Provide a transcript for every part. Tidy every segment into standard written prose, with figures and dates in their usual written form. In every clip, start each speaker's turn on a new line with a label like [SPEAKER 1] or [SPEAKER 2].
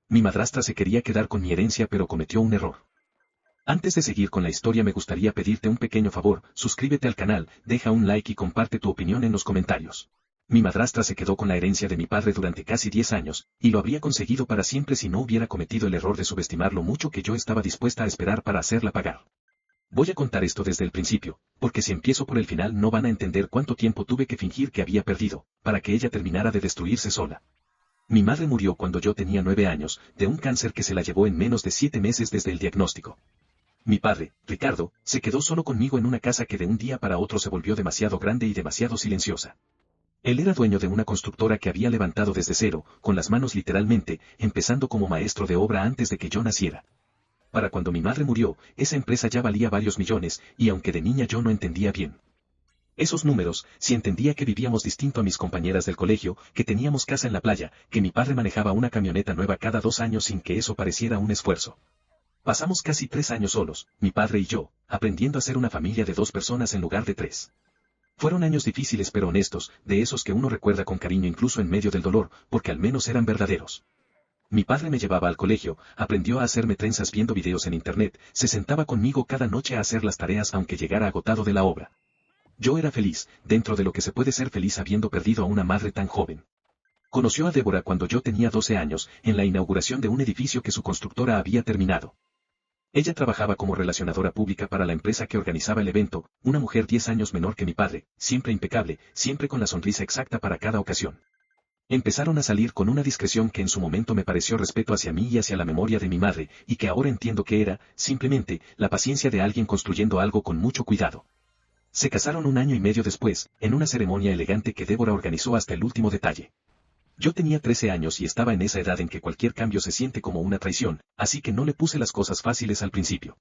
[SPEAKER 1] Mi madrastra se quería quedar con mi herencia pero cometió un error. Antes de seguir con la historia me gustaría pedirte un pequeño favor, suscríbete al canal, deja un like y comparte tu opinión en los comentarios. Mi madrastra se quedó con la herencia de mi padre durante casi 10 años, y lo habría conseguido para siempre si no hubiera cometido el error de subestimar lo mucho que yo estaba dispuesta a esperar para hacerla pagar. Voy a contar esto desde el principio, porque si empiezo por el final no van a entender cuánto tiempo tuve que fingir que había perdido, para que ella terminara de destruirse sola. Mi madre murió cuando yo tenía 9 años, de un cáncer que se la llevó en menos de 7 meses desde el diagnóstico. Mi padre, Ricardo, se quedó solo conmigo en una casa que de un día para otro se volvió demasiado grande y demasiado silenciosa. Él era dueño de una constructora que había levantado desde cero, con las manos literalmente, empezando como maestro de obra antes de que yo naciera. Para cuando mi madre murió, esa empresa ya valía varios millones, y aunque de niña yo no entendía bien esos números, sí entendía que vivíamos distinto a mis compañeras del colegio, que teníamos casa en la playa, que mi padre manejaba una camioneta nueva cada 2 años sin que eso pareciera un esfuerzo. Pasamos casi 3 años solos, mi padre y yo, aprendiendo a ser una familia de 2 personas en lugar de 3. Fueron años difíciles pero honestos, de esos que uno recuerda con cariño incluso en medio del dolor, porque al menos eran verdaderos. Mi padre me llevaba al colegio, aprendió a hacerme trenzas viendo videos en internet, se sentaba conmigo cada noche a hacer las tareas aunque llegara agotado de la obra. Yo era feliz, dentro de lo que se puede ser feliz habiendo perdido a una madre tan joven. Conoció a Débora cuando yo tenía 12 años, en la inauguración de un edificio que su constructora había terminado. Ella trabajaba como relacionadora pública para la empresa que organizaba el evento, una mujer 10 años menor que mi padre, siempre impecable, siempre con la sonrisa exacta para cada ocasión. Empezaron a salir con una discreción que en su momento me pareció respeto hacia mí y hacia la memoria de mi madre, y que ahora entiendo que era, simplemente, la paciencia de alguien construyendo algo con mucho cuidado. Se casaron 1 año y medio después, en una ceremonia elegante que Débora organizó hasta el último detalle. Yo tenía 13 años y estaba en esa edad en que cualquier cambio se siente como una traición, así que no le puse las cosas fáciles al principio.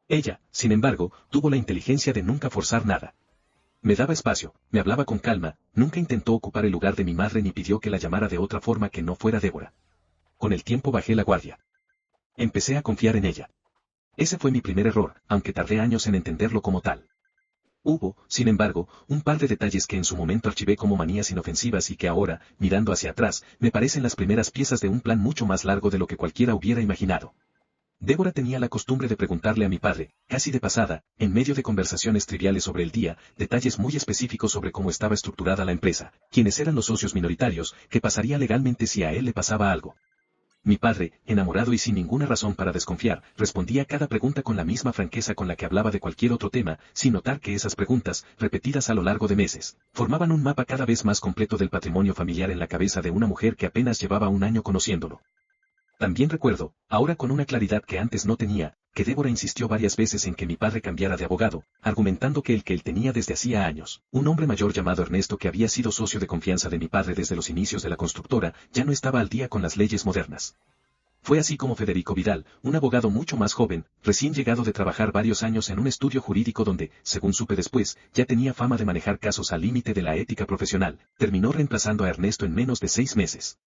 [SPEAKER 1] Ella, sin embargo, tuvo la inteligencia de nunca forzar nada. Me daba espacio, me hablaba con calma, nunca intentó ocupar el lugar de mi madre ni pidió que la llamara de otra forma que no fuera Débora. Con el tiempo bajé la guardia. Empecé a confiar en ella. Ese fue mi primer error, aunque tardé años en entenderlo como tal. Hubo, sin embargo, un par de detalles que en su momento archivé como manías inofensivas y que ahora, mirando hacia atrás, me parecen las primeras piezas de un plan mucho más largo de lo que cualquiera hubiera imaginado. Débora tenía la costumbre de preguntarle a mi padre, casi de pasada, en medio de conversaciones triviales sobre el día, detalles muy específicos sobre cómo estaba estructurada la empresa, quiénes eran los socios minoritarios, qué pasaría legalmente si a él le pasaba algo. Mi padre, enamorado y sin ninguna razón para desconfiar, respondía a cada pregunta con la misma franqueza con la que hablaba de cualquier otro tema, sin notar que esas preguntas, repetidas a lo largo de meses, formaban un mapa cada vez más completo del patrimonio familiar en la cabeza de una mujer que apenas llevaba 1 año conociéndolo. También recuerdo, ahora con una claridad que antes no tenía, que Débora insistió varias veces en que mi padre cambiara de abogado, argumentando que el que él tenía desde hacía años, un hombre mayor llamado Ernesto que había sido socio de confianza de mi padre desde los inicios de la constructora, ya no estaba al día con las leyes modernas. Fue así como Federico Vidal, un abogado mucho más joven, recién llegado de trabajar varios años en un estudio jurídico donde, según supe después, ya tenía fama de manejar casos al límite de la ética profesional, terminó reemplazando a Ernesto en menos de 6 meses.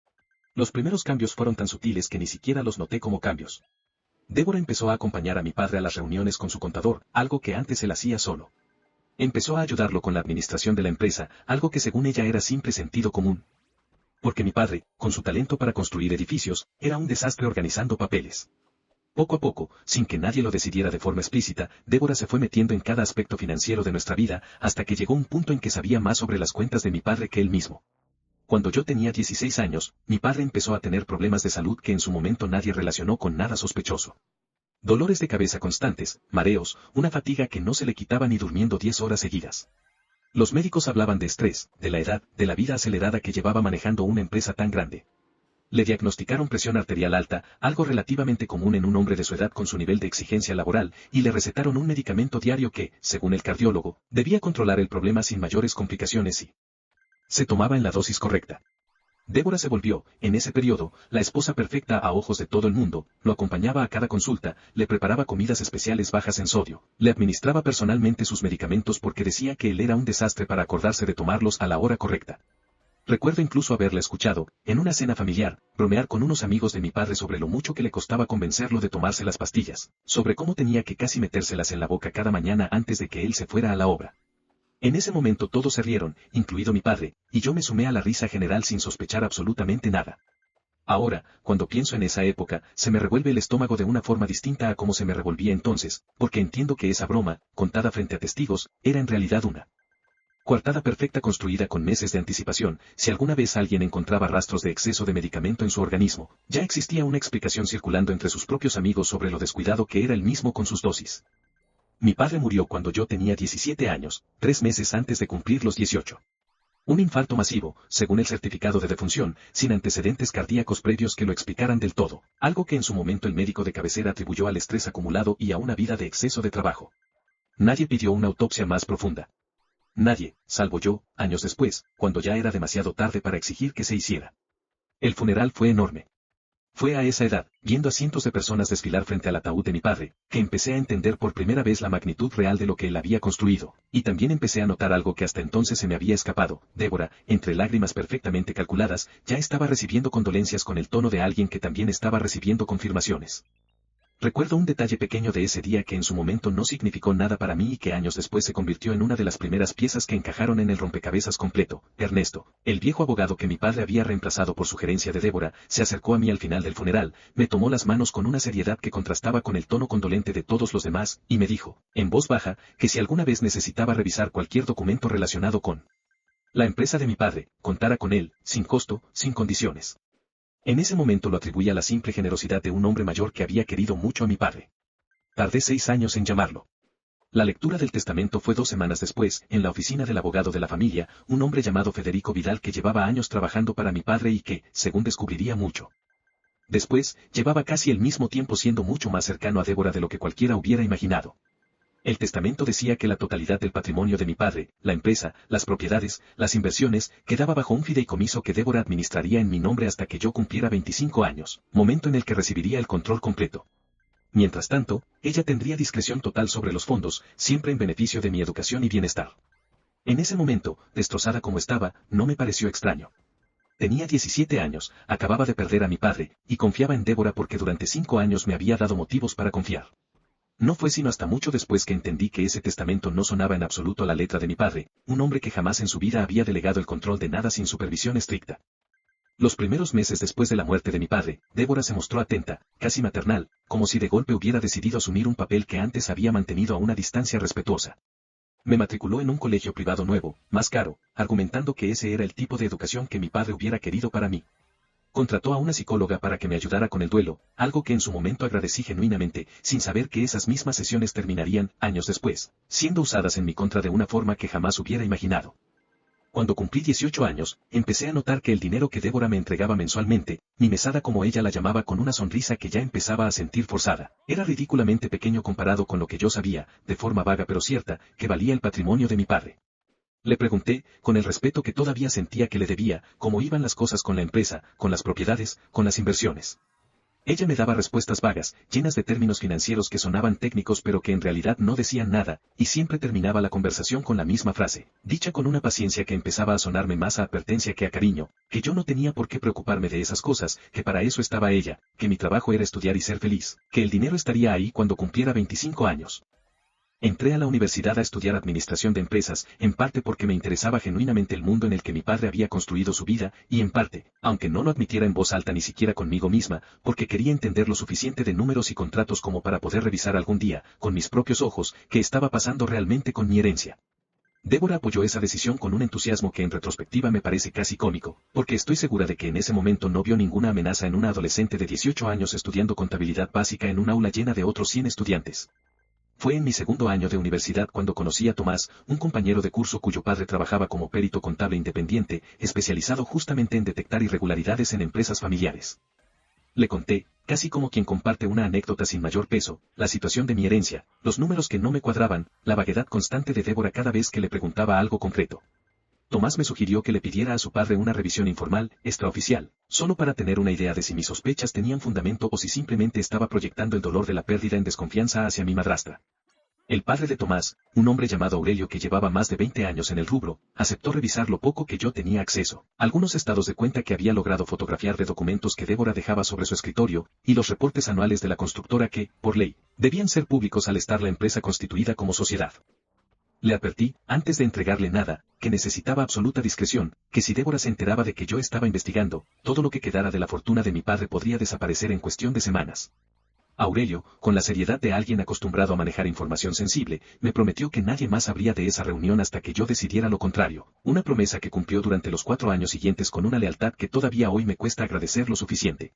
[SPEAKER 1] Los primeros cambios fueron tan sutiles que ni siquiera los noté como cambios. Débora empezó a acompañar a mi padre a las reuniones con su contador, algo que antes él hacía solo. Empezó a ayudarlo con la administración de la empresa, algo que según ella era simple sentido común. Porque mi padre, con su talento para construir edificios, era un desastre organizando papeles. Poco a poco, sin que nadie lo decidiera de forma explícita, Débora se fue metiendo en cada aspecto financiero de nuestra vida, hasta que llegó un punto en que sabía más sobre las cuentas de mi padre que él mismo. Cuando yo tenía 16 años, mi padre empezó a tener problemas de salud que en su momento nadie relacionó con nada sospechoso. Dolores de cabeza constantes, mareos, una fatiga que no se le quitaba ni durmiendo 10 horas seguidas. Los médicos hablaban de estrés, de la edad, de la vida acelerada que llevaba manejando una empresa tan grande. Le diagnosticaron presión arterial alta, algo relativamente común en un hombre de su edad con su nivel de exigencia laboral, y le recetaron un medicamento diario que, según el cardiólogo, debía controlar el problema sin mayores complicaciones y se tomaba en la dosis correcta. Débora se volvió, en ese periodo, la esposa perfecta a ojos de todo el mundo, lo acompañaba a cada consulta, le preparaba comidas especiales bajas en sodio, le administraba personalmente sus medicamentos porque decía que él era un desastre para acordarse de tomarlos a la hora correcta. Recuerdo incluso haberla escuchado, en una cena familiar, bromear con unos amigos de mi padre sobre lo mucho que le costaba convencerlo de tomarse las pastillas, sobre cómo tenía que casi metérselas en la boca cada mañana antes de que él se fuera a la obra. En ese momento todos se rieron, incluido mi padre, y yo me sumé a la risa general sin sospechar absolutamente nada. Ahora, cuando pienso en esa época, se me revuelve el estómago de una forma distinta a como se me revolvía entonces, porque entiendo que esa broma, contada frente a testigos, era en realidad una coartada perfecta construida con meses de anticipación. Si alguna vez alguien encontraba rastros de exceso de medicamento en su organismo, ya existía una explicación circulando entre sus propios amigos sobre lo descuidado que era él mismo con sus dosis. Mi padre murió cuando yo tenía 17 años, 3 meses antes de cumplir los 18. Un infarto masivo, según el certificado de defunción, sin antecedentes cardíacos previos que lo explicaran del todo, algo que en su momento el médico de cabecera atribuyó al estrés acumulado y a una vida de exceso de trabajo. Nadie pidió una autopsia más profunda. Nadie, salvo yo, años después, cuando ya era demasiado tarde para exigir que se hiciera. El funeral fue enorme. Fue a esa edad, viendo a cientos de personas desfilar frente al ataúd de mi padre, que empecé a entender por primera vez la magnitud real de lo que él había construido, y también empecé a notar algo que hasta entonces se me había escapado. Débora, entre lágrimas perfectamente calculadas, ya estaba recibiendo condolencias con el tono de alguien que también estaba recibiendo confirmaciones. Recuerdo un detalle pequeño de ese día que en su momento no significó nada para mí y que años después se convirtió en una de las primeras piezas que encajaron en el rompecabezas completo. Ernesto, el viejo abogado que mi padre había reemplazado por sugerencia de Débora, se acercó a mí al final del funeral, me tomó las manos con una seriedad que contrastaba con el tono condolente de todos los demás, y me dijo, en voz baja, que si alguna vez necesitaba revisar cualquier documento relacionado con la empresa de mi padre, contara con él, sin costo, sin condiciones. En ese momento lo atribuí a la simple generosidad de un hombre mayor que había querido mucho a mi padre. Tardé 6 años en llamarlo. La lectura del testamento fue 2 semanas después, en la oficina del abogado de la familia, un hombre llamado Federico Vidal que llevaba años trabajando para mi padre y que, según descubriría mucho después, llevaba casi el mismo tiempo siendo mucho más cercano a Débora de lo que cualquiera hubiera imaginado. El testamento decía que la totalidad del patrimonio de mi padre, la empresa, las propiedades, las inversiones, quedaba bajo un fideicomiso que Débora administraría en mi nombre hasta que yo cumpliera 25 años, momento en el que recibiría el control completo. Mientras tanto, ella tendría discreción total sobre los fondos, siempre en beneficio de mi educación y bienestar. En ese momento, destrozada como estaba, no me pareció extraño. Tenía 17 años, acababa de perder a mi padre, y confiaba en Débora porque durante 5 años me había dado motivos para confiar. No fue sino hasta mucho después que entendí que ese testamento no sonaba en absoluto a la letra de mi padre, un hombre que jamás en su vida había delegado el control de nada sin supervisión estricta. Los primeros meses después de la muerte de mi padre, Débora se mostró atenta, casi maternal, como si de golpe hubiera decidido asumir un papel que antes había mantenido a una distancia respetuosa. Me matriculó en un colegio privado nuevo, más caro, argumentando que ese era el tipo de educación que mi padre hubiera querido para mí. Contrató a una psicóloga para que me ayudara con el duelo, algo que en su momento agradecí genuinamente, sin saber que esas mismas sesiones terminarían, años después, siendo usadas en mi contra de una forma que jamás hubiera imaginado. Cuando cumplí 18 años, empecé a notar que el dinero que Débora me entregaba mensualmente, mi mesada como ella la llamaba con una sonrisa que ya empezaba a sentir forzada, era ridículamente pequeño comparado con lo que yo sabía, de forma vaga pero cierta, que valía el patrimonio de mi padre. Le pregunté, con el respeto que todavía sentía que le debía, cómo iban las cosas con la empresa, con las propiedades, con las inversiones. Ella me daba respuestas vagas, llenas de términos financieros que sonaban técnicos pero que en realidad no decían nada, y siempre terminaba la conversación con la misma frase, dicha con una paciencia que empezaba a sonarme más a advertencia que a cariño, que yo no tenía por qué preocuparme de esas cosas, que para eso estaba ella, que mi trabajo era estudiar y ser feliz, que el dinero estaría ahí cuando cumpliera 25 años. Entré a la universidad a estudiar administración de empresas, en parte porque me interesaba genuinamente el mundo en el que mi padre había construido su vida, y en parte, aunque no lo admitiera en voz alta ni siquiera conmigo misma, porque quería entender lo suficiente de números y contratos como para poder revisar algún día, con mis propios ojos, qué estaba pasando realmente con mi herencia. Débora apoyó esa decisión con un entusiasmo que en retrospectiva me parece casi cómico, porque estoy segura de que en ese momento no vio ninguna amenaza en una adolescente de 18 años estudiando contabilidad básica en un aula llena de otros 100 estudiantes. Fue en mi segundo año de universidad cuando conocí a Tomás, un compañero de curso cuyo padre trabajaba como perito contable independiente, especializado justamente en detectar irregularidades en empresas familiares. Le conté, casi como quien comparte una anécdota sin mayor peso, la situación de mi herencia, los números que no me cuadraban, la vaguedad constante de Débora cada vez que le preguntaba algo concreto. Tomás me sugirió que le pidiera a su padre una revisión informal, extraoficial, solo para tener una idea de si mis sospechas tenían fundamento o si simplemente estaba proyectando el dolor de la pérdida en desconfianza hacia mi madrastra. El padre de Tomás, un hombre llamado Aurelio que llevaba más de 20 años en el rubro, aceptó revisar lo poco que yo tenía acceso, algunos estados de cuenta que había logrado fotografiar de documentos que Débora dejaba sobre su escritorio, y los reportes anuales de la constructora que, por ley, debían ser públicos al estar la empresa constituida como sociedad. Le advertí, antes de entregarle nada, que necesitaba absoluta discreción, que si Débora se enteraba de que yo estaba investigando, todo lo que quedara de la fortuna de mi padre podría desaparecer en cuestión de semanas. Aurelio, con la seriedad de alguien acostumbrado a manejar información sensible, me prometió que nadie más sabría de esa reunión hasta que yo decidiera lo contrario, una promesa que cumplió durante los 4 años siguientes con una lealtad que todavía hoy me cuesta agradecer lo suficiente.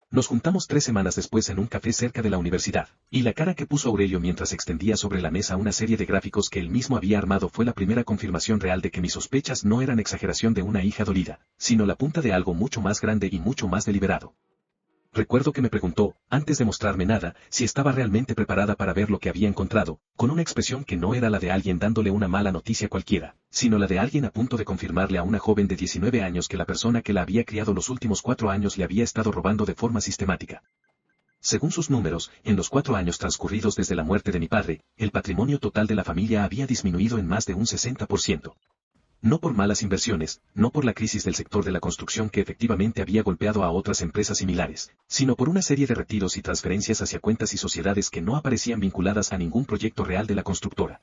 [SPEAKER 1] Nos juntamos 3 semanas después en un café cerca de la universidad, y la cara que puso Aurelio mientras extendía sobre la mesa una serie de gráficos que él mismo había armado fue la primera confirmación real de que mis sospechas no eran exageración de una hija dolida, sino la punta de algo mucho más grande y mucho más deliberado. Recuerdo que me preguntó, antes de mostrarme nada, si estaba realmente preparada para ver lo que había encontrado, con una expresión que no era la de alguien dándole una mala noticia cualquiera, sino la de alguien a punto de confirmarle a una joven de 19 años que la persona que la había criado los últimos 4 años le había estado robando de forma sistemática. Según sus números, en los 4 años transcurridos desde la muerte de mi padre, el patrimonio total de la familia había disminuido en más de un 60%. No por malas inversiones, no por la crisis del sector de la construcción que efectivamente había golpeado a otras empresas similares, sino por una serie de retiros y transferencias hacia cuentas y sociedades que no aparecían vinculadas a ningún proyecto real de la constructora.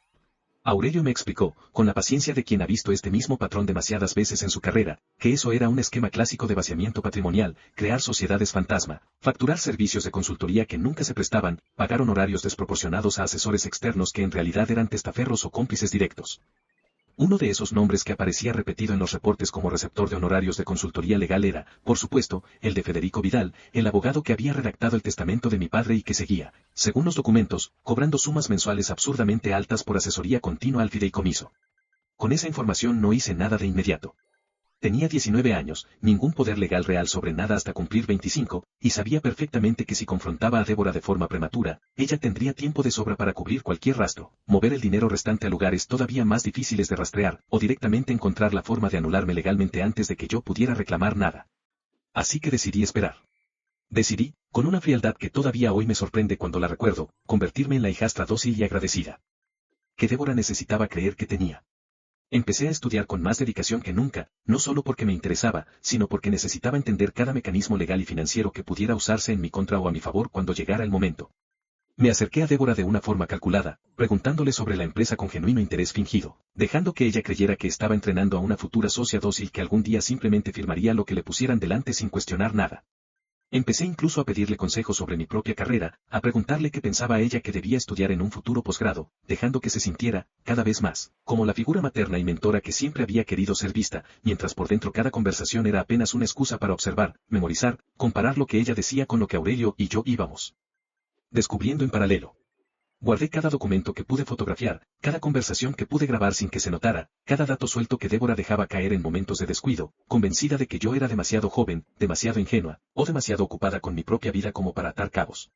[SPEAKER 1] Aurelio me explicó, con la paciencia de quien ha visto este mismo patrón demasiadas veces en su carrera, que eso era un esquema clásico de vaciamiento patrimonial, crear sociedades fantasma, facturar servicios de consultoría que nunca se prestaban, pagar honorarios desproporcionados a asesores externos que en realidad eran testaferros o cómplices directos. Uno de esos nombres que aparecía repetido en los reportes como receptor de honorarios de consultoría legal era, por supuesto, el de Federico Vidal, el abogado que había redactado el testamento de mi padre y que seguía, según los documentos, cobrando sumas mensuales absurdamente altas por asesoría continua al fideicomiso. Con esa información no hice nada de inmediato. Tenía 19 años, ningún poder legal real sobre nada hasta cumplir 25, y sabía perfectamente que si confrontaba a Débora de forma prematura, ella tendría tiempo de sobra para cubrir cualquier rastro, mover el dinero restante a lugares todavía más difíciles de rastrear, o directamente encontrar la forma de anularme legalmente antes de que yo pudiera reclamar nada. Así que decidí esperar. Decidí, con una frialdad que todavía hoy me sorprende cuando la recuerdo, convertirme en la hijastra dócil y agradecida. Que Débora necesitaba creer que tenía. Empecé a estudiar con más dedicación que nunca, no solo porque me interesaba, sino porque necesitaba entender cada mecanismo legal y financiero que pudiera usarse en mi contra o a mi favor cuando llegara el momento. Me acerqué a Débora de una forma calculada, preguntándole sobre la empresa con genuino interés fingido, dejando que ella creyera que estaba entrenando a una futura socia dócil que algún día simplemente firmaría lo que le pusieran delante sin cuestionar nada. Empecé incluso a pedirle consejos sobre mi propia carrera, a preguntarle qué pensaba ella que debía estudiar en un futuro posgrado, dejando que se sintiera, cada vez más, como la figura materna y mentora que siempre había querido ser vista, mientras por dentro cada conversación era apenas una excusa para observar, memorizar, comparar lo que ella decía con lo que Aurelio y yo íbamos descubriendo en paralelo. Guardé cada documento que pude fotografiar, cada conversación que pude grabar sin que se notara, cada dato suelto que Débora dejaba caer en momentos de descuido, convencida de que yo era demasiado joven, demasiado ingenua, o demasiado ocupada con mi propia vida como para atar cabos.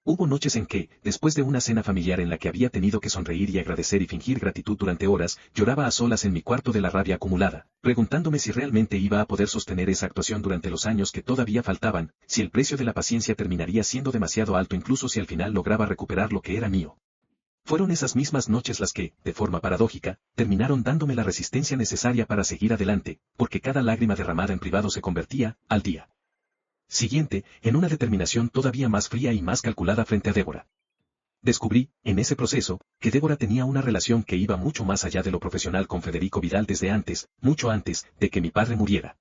[SPEAKER 1] Hubo noches en que, después de una cena familiar en la que había tenido que sonreír y agradecer y fingir gratitud durante horas, lloraba a solas en mi cuarto de la rabia acumulada, preguntándome si realmente iba a poder sostener esa actuación durante los años que todavía faltaban, si el precio de la paciencia terminaría siendo demasiado alto incluso si al final lograba recuperar lo que era mío. Fueron esas mismas noches las que, de forma paradójica, terminaron dándome la resistencia necesaria para seguir adelante, porque cada lágrima derramada en privado se convertía, al día siguiente, en una determinación todavía más fría y más calculada frente a Débora. Descubrí, en ese proceso, que Débora tenía una relación que iba mucho más allá de lo profesional con Federico Vidal desde antes, mucho antes, de que mi padre muriera.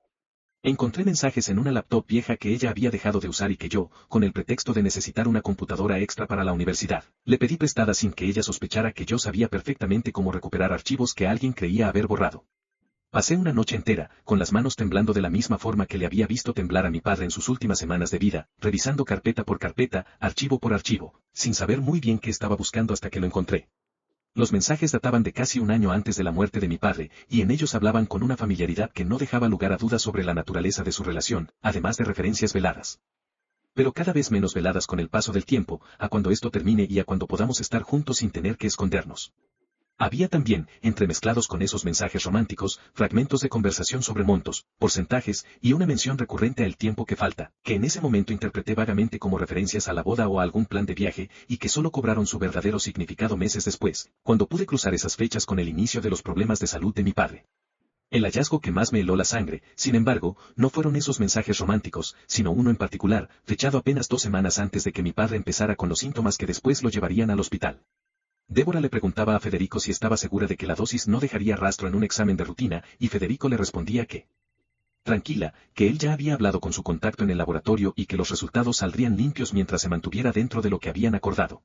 [SPEAKER 1] Encontré mensajes en una laptop vieja que ella había dejado de usar y que yo, con el pretexto de necesitar una computadora extra para la universidad, le pedí prestada sin que ella sospechara que yo sabía perfectamente cómo recuperar archivos que alguien creía haber borrado. Pasé una noche entera, con las manos temblando de la misma forma que le había visto temblar a mi padre en sus últimas semanas de vida, revisando carpeta por carpeta, archivo por archivo, sin saber muy bien qué estaba buscando hasta que lo encontré. Los mensajes databan de casi un año antes de la muerte de mi padre, y en ellos hablaban con una familiaridad que no dejaba lugar a dudas sobre la naturaleza de su relación, además de referencias veladas. Pero cada vez menos veladas con el paso del tiempo, a cuando esto termine y a cuando podamos estar juntos sin tener que escondernos. Había también, entremezclados con esos mensajes románticos, fragmentos de conversación sobre montos, porcentajes, y una mención recurrente al tiempo que falta, que en ese momento interpreté vagamente como referencias a la boda o a algún plan de viaje, y que solo cobraron su verdadero significado meses después, cuando pude cruzar esas fechas con el inicio de los problemas de salud de mi padre. El hallazgo que más me heló la sangre, sin embargo, no fueron esos mensajes románticos, sino uno en particular, fechado apenas 2 semanas antes de que mi padre empezara con los síntomas que después lo llevarían al hospital. Débora le preguntaba a Federico si estaba segura de que la dosis no dejaría rastro en un examen de rutina, y Federico le respondía que tranquila, que él ya había hablado con su contacto en el laboratorio y que los resultados saldrían limpios mientras se mantuviera dentro de lo que habían acordado.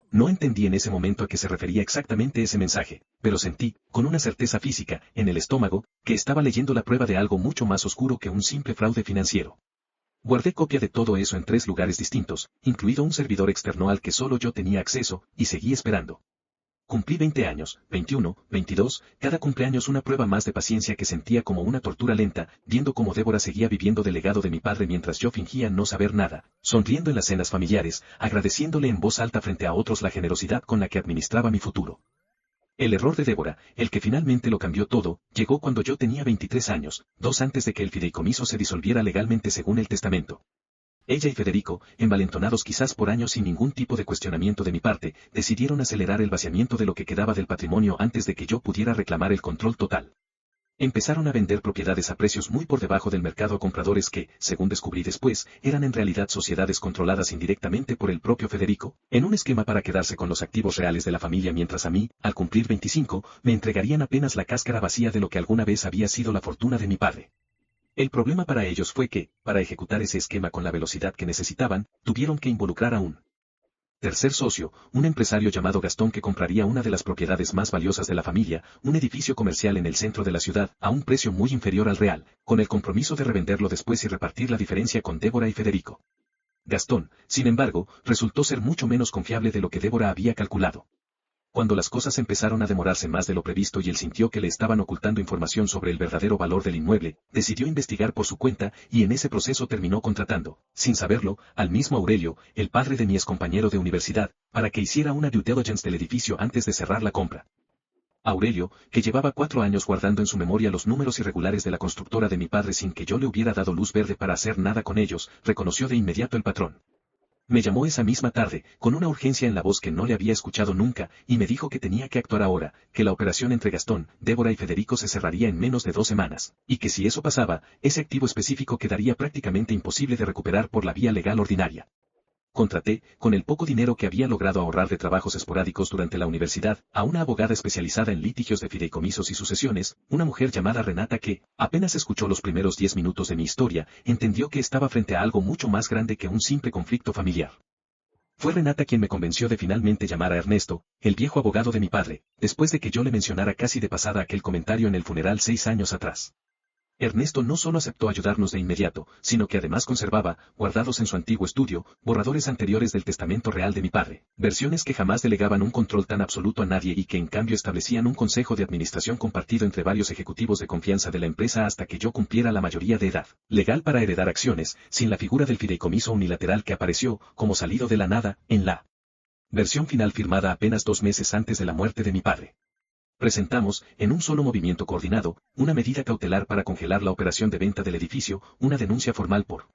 [SPEAKER 1] No entendí en ese momento a qué se refería exactamente ese mensaje, pero sentí, con una certeza física, en el estómago, que estaba leyendo la prueba de algo mucho más oscuro que un simple fraude financiero. Guardé copia de todo eso en 3 lugares distintos, incluido un servidor externo al que solo yo tenía acceso, y seguí esperando. Cumplí 20 años, 21, 22, cada cumpleaños una prueba más de paciencia que sentía como una tortura lenta, viendo cómo Débora seguía viviendo del legado de mi padre mientras yo fingía no saber nada, sonriendo en las cenas familiares, agradeciéndole en voz alta frente a otros la generosidad con la que administraba mi futuro. El error de Débora, el que finalmente lo cambió todo, llegó cuando yo tenía 23 años, 2 antes de que el fideicomiso se disolviera legalmente según el testamento. Ella y Federico, envalentonados quizás por años sin ningún tipo de cuestionamiento de mi parte, decidieron acelerar el vaciamiento de lo que quedaba del patrimonio antes de que yo pudiera reclamar el control total. Empezaron a vender propiedades a precios muy por debajo del mercado a compradores que, según descubrí después, eran en realidad sociedades controladas indirectamente por el propio Federico, en un esquema para quedarse con los activos reales de la familia mientras a mí, al cumplir 25, me entregarían apenas la cáscara vacía de lo que alguna vez había sido la fortuna de mi padre. El problema para ellos fue que, para ejecutar ese esquema con la velocidad que necesitaban, tuvieron que involucrar a un tercer socio, un empresario llamado Gastón que compraría una de las propiedades más valiosas de la familia, un edificio comercial en el centro de la ciudad, a un precio muy inferior al real, con el compromiso de revenderlo después y repartir la diferencia con Débora y Federico. Gastón, sin embargo, resultó ser mucho menos confiable de lo que Débora había calculado. Cuando las cosas empezaron a demorarse más de lo previsto y él sintió que le estaban ocultando información sobre el verdadero valor del inmueble, decidió investigar por su cuenta y en ese proceso terminó contratando, sin saberlo, al mismo Aurelio, el padre de mi excompañero de universidad, para que hiciera una due diligence del edificio antes de cerrar la compra. Aurelio, que llevaba 4 años guardando en su memoria los números irregulares de la constructora de mi padre sin que yo le hubiera dado luz verde para hacer nada con ellos, reconoció de inmediato el patrón. Me llamó esa misma tarde, con una urgencia en la voz que no le había escuchado nunca, y me dijo que tenía que actuar ahora, que la operación entre Gastón, Débora y Federico se cerraría en menos de 2 semanas, y que si eso pasaba, ese activo específico quedaría prácticamente imposible de recuperar por la vía legal ordinaria. Contraté, con el poco dinero que había logrado ahorrar de trabajos esporádicos durante la universidad, a una abogada especializada en litigios de fideicomisos y sucesiones, una mujer llamada Renata que, apenas escuchó los primeros 10 minutos de mi historia, entendió que estaba frente a algo mucho más grande que un simple conflicto familiar. Fue Renata quien me convenció de finalmente llamar a Ernesto, el viejo abogado de mi padre, después de que yo le mencionara casi de pasada aquel comentario en el funeral 6 años atrás. Ernesto no solo aceptó ayudarnos de inmediato, sino que además conservaba, guardados en su antiguo estudio, borradores anteriores del testamento real de mi padre, versiones que jamás delegaban un control tan absoluto a nadie y que en cambio establecían un consejo de administración compartido entre varios ejecutivos de confianza de la empresa hasta que yo cumpliera la mayoría de edad, legal para heredar acciones, sin la figura del fideicomiso unilateral que apareció, como salido de la nada, en la versión final firmada apenas 2 meses antes de la muerte de mi padre. Presentamos, en un solo movimiento coordinado, una medida cautelar para congelar la operación de venta del edificio, una denuncia formal por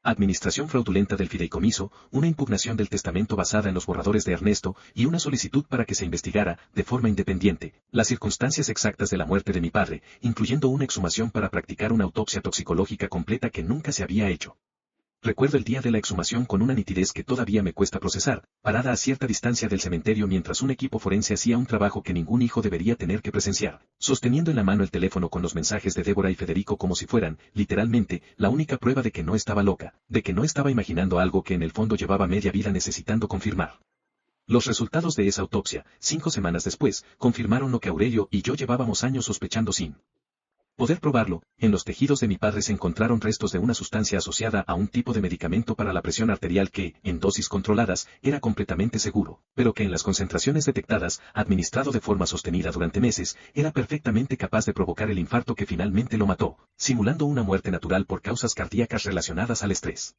[SPEAKER 1] administración fraudulenta del fideicomiso, una impugnación del testamento basada en los borradores de Ernesto y una solicitud para que se investigara, de forma independiente, las circunstancias exactas de la muerte de mi padre, incluyendo una exhumación para practicar una autopsia toxicológica completa que nunca se había hecho. Recuerdo el día de la exhumación con una nitidez que todavía me cuesta procesar, parada a cierta distancia del cementerio mientras un equipo forense hacía un trabajo que ningún hijo debería tener que presenciar, sosteniendo en la mano el teléfono con los mensajes de Débora y Federico como si fueran, literalmente, la única prueba de que no estaba loca, de que no estaba imaginando algo que en el fondo llevaba media vida necesitando confirmar. Los resultados de esa autopsia, 5 semanas después, confirmaron lo que Aurelio y yo llevábamos años sospechando sin poder probarlo. En los tejidos de mi padre se encontraron restos de una sustancia asociada a un tipo de medicamento para la presión arterial que, en dosis controladas, era completamente seguro, pero que en las concentraciones detectadas, administrado de forma sostenida durante meses, era perfectamente capaz de provocar el infarto que finalmente lo mató, simulando una muerte natural por causas cardíacas relacionadas al estrés.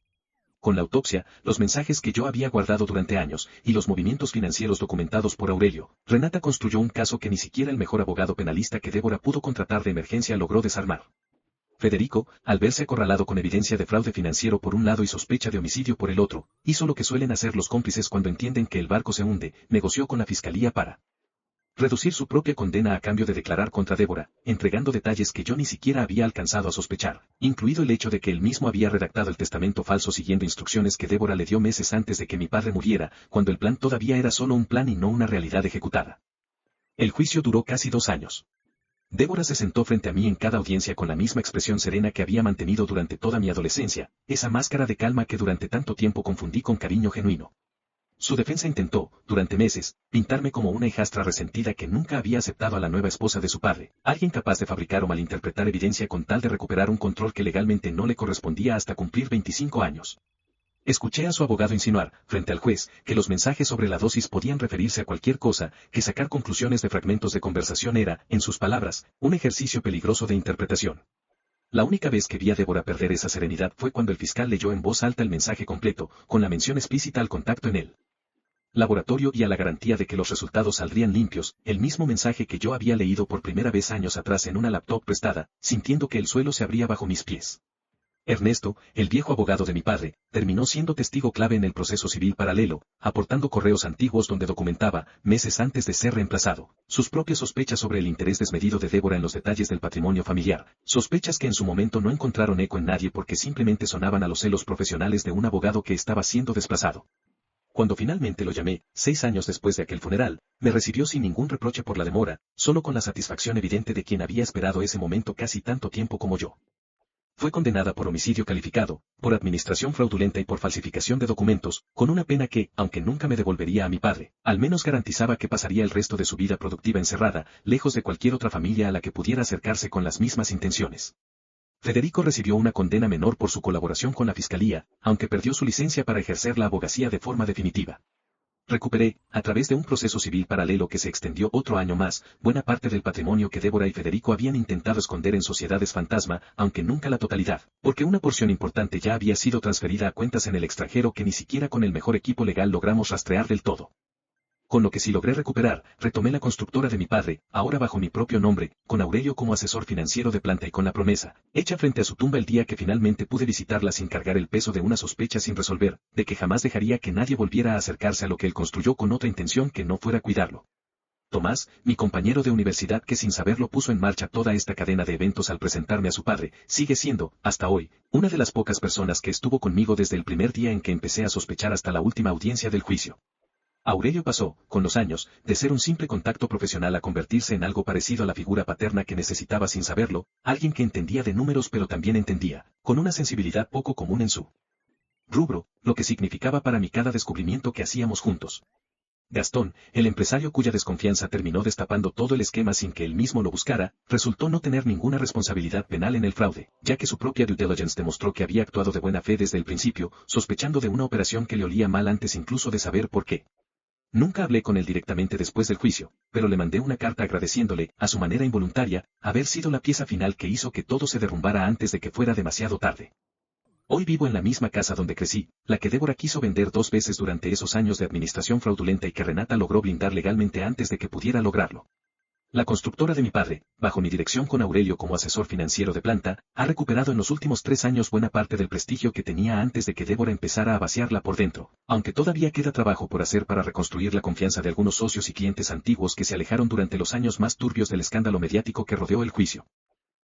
[SPEAKER 1] Con la autopsia, los mensajes que yo había guardado durante años, y los movimientos financieros documentados por Aurelio, Renata construyó un caso que ni siquiera el mejor abogado penalista que Débora pudo contratar de emergencia logró desarmar. Federico, al verse acorralado con evidencia de fraude financiero por un lado y sospecha de homicidio por el otro, hizo lo que suelen hacer los cómplices cuando entienden que el barco se hunde, negoció con la fiscalía para Reducir su propia condena a cambio de declarar contra Débora, entregando detalles que yo ni siquiera había alcanzado a sospechar, incluido el hecho de que él mismo había redactado el testamento falso siguiendo instrucciones que Débora le dio meses antes de que mi padre muriera, cuando el plan todavía era solo un plan y no una realidad ejecutada. El juicio duró casi 2 años. Débora se sentó frente a mí en cada audiencia con la misma expresión serena que había mantenido durante toda mi adolescencia, esa máscara de calma que durante tanto tiempo confundí con cariño genuino. Su defensa intentó, durante meses, pintarme como una hijastra resentida que nunca había aceptado a la nueva esposa de su padre, alguien capaz de fabricar o malinterpretar evidencia con tal de recuperar un control que legalmente no le correspondía hasta cumplir 25 años. Escuché a su abogado insinuar, frente al juez, que los mensajes sobre la dosis podían referirse a cualquier cosa, que sacar conclusiones de fragmentos de conversación era, en sus palabras, un ejercicio peligroso de interpretación. La única vez que vi a Débora perder esa serenidad fue cuando el fiscal leyó en voz alta el mensaje completo, con la mención explícita al contacto en el laboratorio y a la garantía de que los resultados saldrían limpios, el mismo mensaje que yo había leído por primera vez años atrás en una laptop prestada, sintiendo que el suelo se abría bajo mis pies. Ernesto, el viejo abogado de mi padre, terminó siendo testigo clave en el proceso civil paralelo, aportando correos antiguos donde documentaba, meses antes de ser reemplazado, sus propias sospechas sobre el interés desmedido de Débora en los detalles del patrimonio familiar, sospechas que en su momento no encontraron eco en nadie porque simplemente sonaban a los celos profesionales de un abogado que estaba siendo desplazado. Cuando finalmente lo llamé, 6 años después de aquel funeral, me recibió sin ningún reproche por la demora, solo con la satisfacción evidente de quien había esperado ese momento casi tanto tiempo como yo. Fue condenada por homicidio calificado, por administración fraudulenta y por falsificación de documentos, con una pena que, aunque nunca me devolvería a mi padre, al menos garantizaba que pasaría el resto de su vida productiva encerrada, lejos de cualquier otra familia a la que pudiera acercarse con las mismas intenciones. Federico recibió una condena menor por su colaboración con la fiscalía, aunque perdió su licencia para ejercer la abogacía de forma definitiva. Recuperé, a través de un proceso civil paralelo que se extendió otro año más, buena parte del patrimonio que Débora y Federico habían intentado esconder en sociedades fantasma, aunque nunca la totalidad, porque una porción importante ya había sido transferida a cuentas en el extranjero que ni siquiera con el mejor equipo legal logramos rastrear del todo. Con lo que sí logré recuperar, retomé la constructora de mi padre, ahora bajo mi propio nombre, con Aurelio como asesor financiero de planta y con la promesa, hecha frente a su tumba el día que finalmente pude visitarla sin cargar el peso de una sospecha sin resolver, de que jamás dejaría que nadie volviera a acercarse a lo que él construyó con otra intención que no fuera cuidarlo. Tomás, mi compañero de universidad que sin saberlo puso en marcha toda esta cadena de eventos al presentarme a su padre, sigue siendo, hasta hoy, una de las pocas personas que estuvo conmigo desde el primer día en que empecé a sospechar hasta la última audiencia del juicio. Aurelio pasó, con los años, de ser un simple contacto profesional a convertirse en algo parecido a la figura paterna que necesitaba sin saberlo, alguien que entendía de números pero también entendía, con una sensibilidad poco común en su rubro, lo que significaba para mí cada descubrimiento que hacíamos juntos. Gastón, el empresario cuya desconfianza terminó destapando todo el esquema sin que él mismo lo buscara, resultó no tener ninguna responsabilidad penal en el fraude, ya que su propia due diligence demostró que había actuado de buena fe desde el principio, sospechando de una operación que le olía mal antes incluso de saber por qué. Nunca hablé con él directamente después del juicio, pero le mandé una carta agradeciéndole, a su manera involuntaria, haber sido la pieza final que hizo que todo se derrumbara antes de que fuera demasiado tarde. Hoy vivo en la misma casa donde crecí, la que Débora quiso vender 2 veces durante esos años de administración fraudulenta y que Renata logró blindar legalmente antes de que pudiera lograrlo. La constructora de mi padre, bajo mi dirección con Aurelio como asesor financiero de planta, ha recuperado en los últimos 3 años buena parte del prestigio que tenía antes de que Débora empezara a vaciarla por dentro, aunque todavía queda trabajo por hacer para reconstruir la confianza de algunos socios y clientes antiguos que se alejaron durante los años más turbios del escándalo mediático que rodeó el juicio.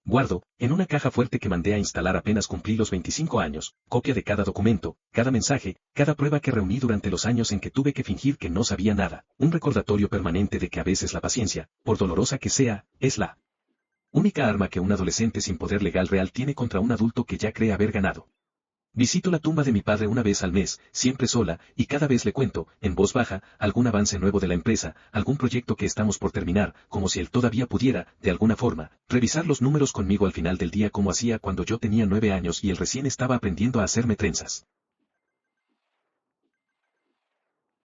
[SPEAKER 1] Guardo, en una caja fuerte que mandé a instalar apenas cumplí los 25 años, copia de cada documento, cada mensaje, cada prueba que reuní durante los años en que tuve que fingir que no sabía nada, un recordatorio permanente de que a veces la paciencia, por dolorosa que sea, es la única arma que un adolescente sin poder legal real tiene contra un adulto que ya cree haber ganado. Visito la tumba de mi padre una vez al mes, siempre sola, y cada vez le cuento, en voz baja, algún avance nuevo de la empresa, algún proyecto que estamos por terminar, como si él todavía pudiera, de alguna forma, revisar los números conmigo al final del día como hacía cuando yo tenía 9 años y él recién estaba aprendiendo a hacerme trenzas.